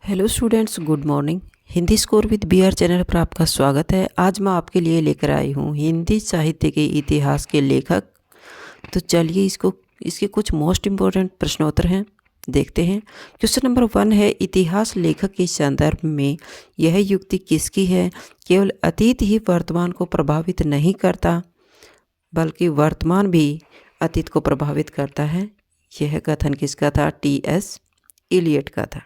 Hello students, good morning. Hindi score with BR channel पर आपका स्वागत है। आज मैं आपके लिए लेकर आई हूँ हिंदी साहित्य के इतिहास के लेखक। तो चलिए इसके कुछ मोस्ट इम्पोर्टेंट प्रश्नोत्तर हैं, देखते हैं। क्वेश्चन नंबर 1 है, इतिहास लेखक के संदर्भ में यह युक्ति किसकी है? केवल अतीत ही वर्तमान को प्रभावित नहीं करता, बल्कि वर्तमान भी अतीत को प्रभावित करता है। यह कथन किसका था? T.S. इलियट का था।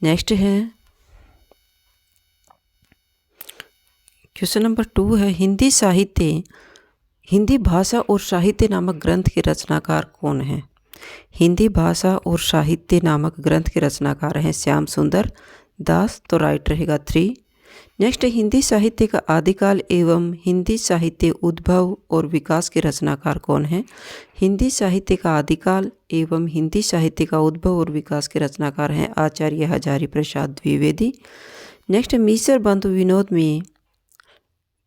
नेक्स्ट है क्वेश्चन नंबर 2 है, हिंदी भाषा और साहित्य नामक ग्रंथ के रचनाकार कौन है? हिंदी भाषा और साहित्य नामक ग्रंथ के रचनाकार हैं श्याम सुंदर दास। तो राइट रहेगा 3। नेक्स्ट है, हिंदी साहित्य का आदिकाल एवं हिंदी साहित्य उद्भव और विकास के रचनाकार कौन है? हिंदी साहित्य का आदिकाल एवं हिंदी साहित्य का उद्भव और विकास के रचनाकार हैं आचार्य हजारी प्रसाद द्विवेदी। नेक्स्ट है, मिसर बंधु विनोद में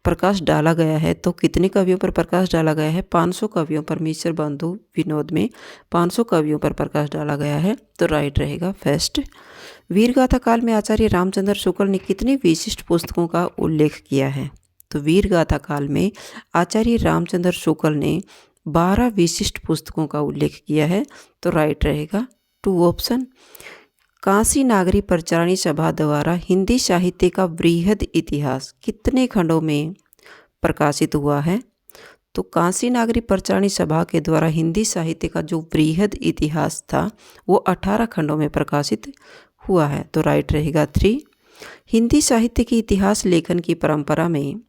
प्रकाश डाला गया है तो कितने कवियों पर प्रकाश डाला गया है? 500 कवियों पर। मिसर बंधु विनोद में 500 कवियों पर प्रकाश डाला गया है। तो राइट रहेगा फर्स्ट। वीरगाथा काल में आचार्य रामचंद्र शुक्ल ने कितनी विशिष्ट पुस्तकों का उल्लेख किया है? तो वीरगाथा काल में आचार्य रामचंद्र शुक्ल ने 12 विशिष्ट पुस्तकों का उल्लेख किया है। तो राइट रहेगा 2 ऑप्शन। काशी नागरी प्रचारणी सभा द्वारा हिंदी साहित्य का वृहद इतिहास कितने खंडों में प्रकाशित हुआ है? तो काशी नागरी प्रचारणी सभा के द्वारा हिंदी साहित्य का जो वृहद इतिहास था वो 18 खंडों में प्रकाशित हुआ है। तो राइट रहेगा 3। हिंदी साहित्य की इतिहास लेखन की परंपरा में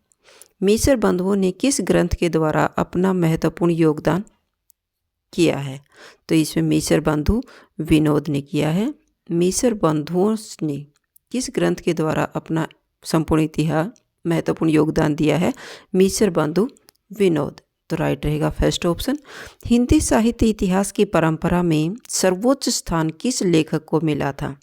मिसर बंधुओं ने किस ग्रंथ के द्वारा अपना महत्वपूर्ण योगदान किया है? तो इसमें मिसर बंधु विनोद ने किया है। मिसर बंधुओं ने किस ग्रंथ के द्वारा अपना संपूर्ण इतिहास महत्वपूर्ण योगदान दिया है? मिसर बंधु विनोद। तो राइट रहेगा फर्स्ट ऑप्शन। हिंदी साहित्य इतिहास की परंपरा में सर्वोच्च स्थान किस लेखक को मिला था?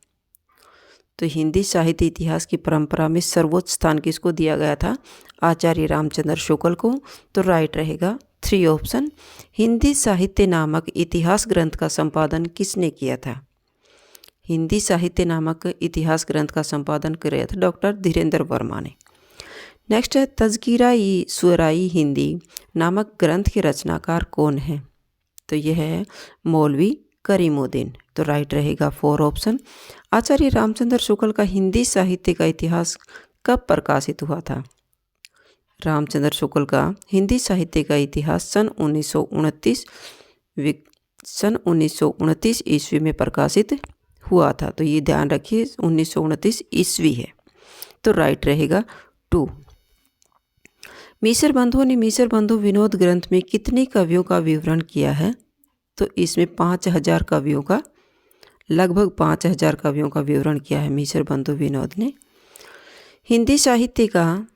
तो हिंदी साहित्य इतिहास की परंपरा में सर्वोच्च स्थान किसको दिया गया था? आचार्य रामचंद्र शुक्ल को। तो राइट रहेगा 3 ऑप्शन। हिंदी साहित्य नामक इतिहास ग्रंथ का संपादन किसने किया था? हिंदी साहित्य नामक इतिहास ग्रंथ का संपादन किया था डॉक्टर धीरेन्द्र वर्मा ने। नेक्स्ट है, तज़किरा-ई-शुअरा-ई हिंदी नामक ग्रंथ के रचनाकार कौन है? तो यह है मौलवी करीमुद्दीन। तो राइट रहेगा 4 ऑप्शन। आचार्य रामचंद्र शुक्ल का हिंदी साहित्य का इतिहास कब प्रकाशित हुआ था? रामचंद्र शुक्ल का हिंदी साहित्य का इतिहास सन 1929 ईस्वी में प्रकाशित हुआ था। तो ये ध्यान रखिए 1929 ईस्वी है। तो राइट रहेगा 2। मिसर बंधुओं ने मिसर बंधु विनोद ग्रंथ में कितने कवियों का विवरण किया है? तो इसमें 5000 कवियों का, लगभग 5000 कवियों का विवरण किया है मिसर बंधु विनोद ने। हिंदी साहित्य का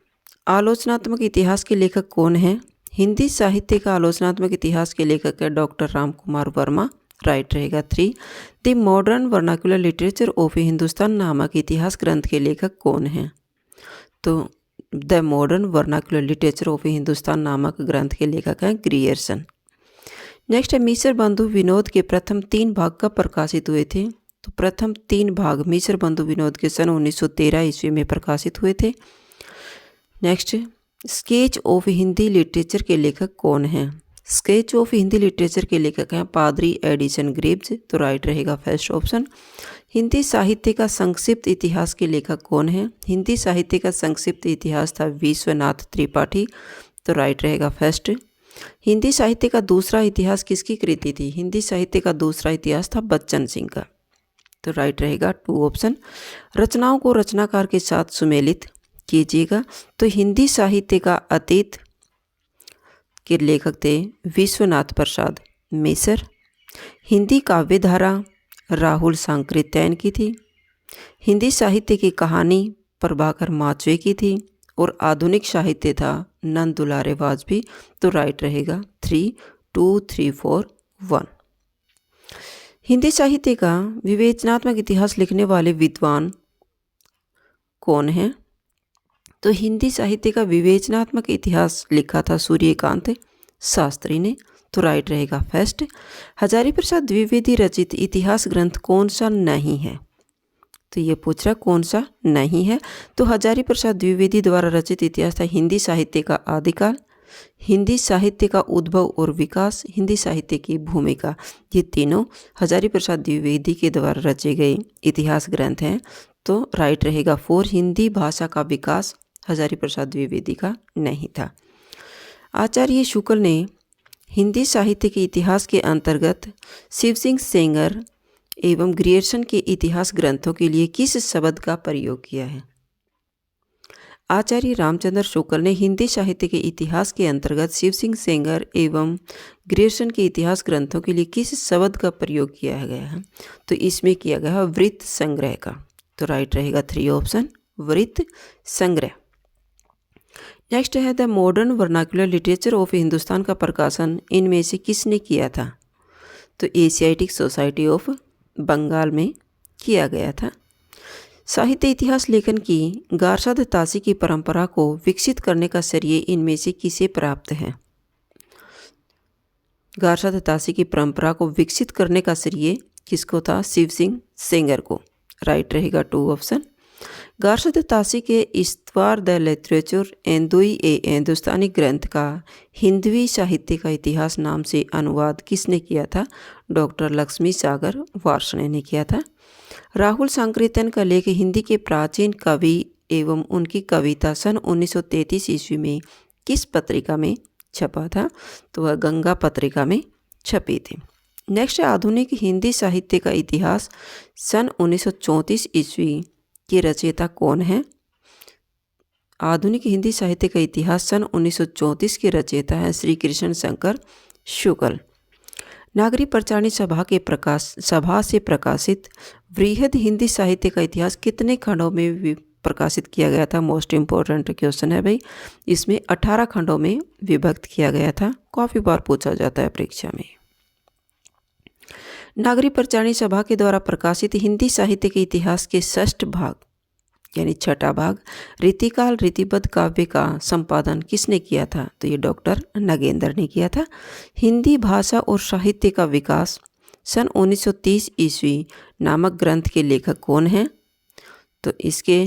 आलोचनात्मक इतिहास के लेखक कौन है? हिंदी साहित्य का आलोचनात्मक इतिहास के लेखक है डॉक्टर राम कुमार वर्मा। राइट रहेगा 3। The modern vernacular literature of Hindustan नामक इतिहास ग्रंथ के लेखक कौन हैं? तो the modern vernacular literature of Hindustan नामक ग्रंथ के लेखक हैं ग्रियर्सन। नेक्स्ट है, मिसर बंधु विनोद के प्रथम 3 भाग कब प्रकाशित हुए थे? तो प्रथम 3 भाग मिसर बंधु विनोद के सन 1913 ईस्वी में प्रकाशित हुए थे। Next, sketch of Hindi literature के लेखक कौन हैं? स्केच ऑफ हिंदी लिटरेचर के लेखक हैं पादरी एडिसन ग्रीव्स। तो राइट रहेगा फर्स्ट ऑप्शन। हिंदी साहित्य का संक्षिप्त इतिहास के लेखक कौन है? हिंदी साहित्य का संक्षिप्त इतिहास था विश्वनाथ त्रिपाठी। तो राइट रहेगा फर्स्ट। हिंदी साहित्य का दूसरा इतिहास किसकी कृति थी? हिंदी साहित्य का दूसरा इतिहास था बच्चन सिंह का। तो राइट रहेगा 2 ऑप्शन। रचनाओं को रचनाकार के साथ सुमेलित कीजिएगा। तो हिंदी साहित्य का अतीत के लेखक थे विश्वनाथ प्रसाद मिसर। हिंदी काव्यधारा राहुल सांकृत्यायन की थी। हिंदी साहित्य की कहानी प्रभाकर माचवे की थी। और आधुनिक साहित्य था नंद दुलारे वाजपेयी। तो राइट रहेगा 3, 2, 3, 4, 1। हिंदी साहित्य का विवेचनात्मक इतिहास लिखने वाले विद्वान कौन हैं? तो हिंदी साहित्य का विवेचनात्मक इतिहास लिखा था सूर्यकांत शास्त्री ने। तो राइट रहेगा फर्स्ट। हजारी प्रसाद द्विवेदी रचित इतिहास ग्रंथ कौन सा नहीं है? तो ये पूछ रहा कौन सा नहीं है। तो हजारी प्रसाद द्विवेदी द्वारा रचित इतिहास था हिंदी साहित्य का आदिकाल, हिंदी साहित्य का उद्भव और विकास, हिंदी साहित्य की भूमिका। ये तीनों हजारी प्रसाद द्विवेदी के द्वारा रचे गए इतिहास ग्रंथ हैं। तो राइट रहेगा 4, हिंदी भाषा का विकास हजारी प्रसाद द्विवेदी का नहीं था। आचार्य शुक्ल ने हिंदी साहित्य के इतिहास के अंतर्गत शिव सिंह सेंगर एवं ग्रियर्सन के इतिहास ग्रंथों के लिए किस शब्द का प्रयोग किया है? आचार्य रामचंद्र शुक्ल ने हिंदी साहित्य के इतिहास के अंतर्गत शिव सिंह सेंगर एवं ग्रियर्सन के इतिहास ग्रंथों के लिए किस शब्द का प्रयोग किया गया है? तो इसमें किया गया है वृत्त संग्रह का। तो राइट रहेगा 3 ऑप्शन, वृत्त संग्रह। नेक्स्ट है the modern vernacular literature of Hindustan का प्रकाशन इनमें से किसने किया था? तो एशियाटिक सोसाइटी ऑफ बंगाल में किया गया था। साहित्य इतिहास लेखन की गारसाद तासी की परंपरा को विकसित करने का श्रेय इनमें से किसे प्राप्त है? गारसाद तासी की परंपरा को विकसित करने का श्रेय किसको था? शिव सिंह सेंगर को। राइट रहेगा 2 ऑप्शन। गारसाद तासी के इस्तवार द लिटरेचर एंदुई ए हिंदुस्तानी ग्रंथ का हिंदवी साहित्य का इतिहास नाम से अनुवाद किसने किया था? डॉक्टर लक्ष्मी सागर वार्ष्णेय ने किया था। राहुल सांकृत्यन का लेख हिंदी के प्राचीन कवि एवं उनकी कविता सन 1933 ईस्वी में किस पत्रिका में छपा था? तो वह गंगा पत्रिका में छपी थी। नेक्स्ट, आधुनिक हिंदी साहित्य का इतिहास सन 1934 ईस्वी के रचयिता कौन है? आधुनिक हिंदी साहित्य का इतिहास सन 1934 के रचयिता है श्री कृष्ण शंकर शुक्ल। नागरिक प्रचारणी सभा से प्रकाशित वृहद हिंदी साहित्य का इतिहास कितने खंडों में प्रकाशित किया गया था? मोस्ट इम्पोर्टेंट क्वेश्चन है भाई। इसमें 18 खंडों में विभक्त किया गया था। काफ़ी बार पूछा जाता है परीक्षा में। नागरिक प्रचारणी सभा के द्वारा प्रकाशित हिंदी साहित्य के इतिहास के 6ठ भाग यानी 6ठा भाग रीतिकाल रीतिबद्ध काव्य का संपादन किसने किया था? तो ये डॉक्टर नागेंद्र ने किया था। हिंदी भाषा और साहित्य का विकास सन 1930 ईस्वी नामक ग्रंथ के लेखक कौन हैं? तो इसके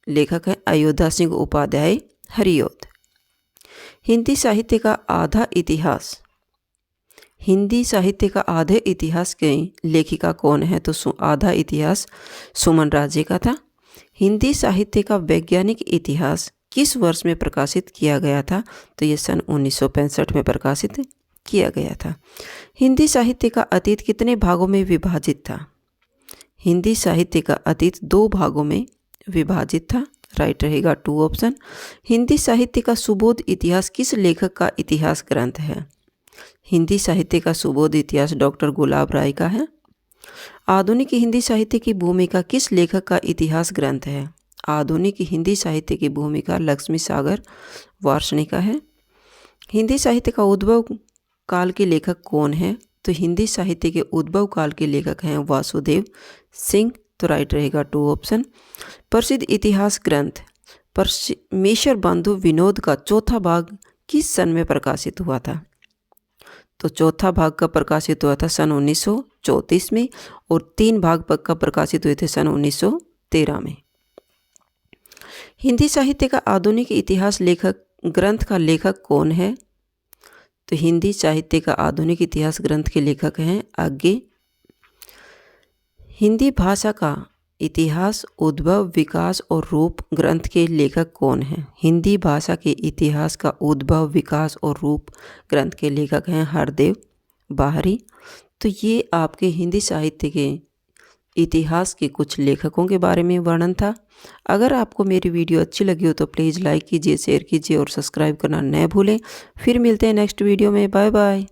लेखक हैं अयोध्या सिंह उपाध्याय हरिऔध। हिंदी साहित्य का आधा इतिहास, हिंदी साहित्य का आधे इतिहास के लेखिका कौन है? तो आधा इतिहास सुमन राजे का था। हिंदी साहित्य का वैज्ञानिक इतिहास किस वर्ष में प्रकाशित किया गया था? तो ये सन 1965 में प्रकाशित किया गया था। हिंदी साहित्य का अतीत कितने भागों में विभाजित था? हिंदी साहित्य का अतीत 2 भागों में विभाजित था। राइट रहेगा 2 ऑप्शन। हिंदी साहित्य का सुबोध इतिहास किस लेखक का इतिहास ग्रंथ है? हिंदी साहित्य का सुबोध इतिहास डॉक्टर गुलाब राय का है। आधुनिक हिंदी साहित्य की भूमिका किस लेखक का इतिहास ग्रंथ है? आधुनिक हिंदी साहित्य की भूमिका लक्ष्मी सागर वार्ष्णेय का है। हिंदी साहित्य का उद्भव काल के लेखक कौन है? तो हिंदी साहित्य के उद्भव काल के लेखक हैं वासुदेव सिंह। तो राइट रहेगा 2 ऑप्शन। प्रसिद्ध इतिहास ग्रंथ परमेश्वर बंधु विनोद का 4था भाग किस सन में प्रकाशित हुआ था? तो 4था भाग का प्रकाशित हुआ था सन 1934 में और 3 भाग का प्रकाशित हुए थे सन 1913 में। हिंदी साहित्य का आधुनिक इतिहास लेखक ग्रंथ का लेखक कौन है? तो हिंदी साहित्य का आधुनिक इतिहास ग्रंथ के लेखक हैं आगे। हिंदी भाषा का इतिहास उद्भव विकास और रूप ग्रंथ के लेखक कौन हैं? हिंदी भाषा के इतिहास का उद्भव विकास और रूप ग्रंथ के लेखक हैं हरदेव बाहरी। तो ये आपके हिंदी साहित्य के इतिहास के कुछ लेखकों के बारे में वर्णन था। अगर आपको मेरी वीडियो अच्छी लगी हो तो प्लीज़ लाइक कीजिए, शेयर कीजिए और सब्सक्राइब करना न भूलें। फिर मिलते हैं नेक्स्ट वीडियो में। Bye bye.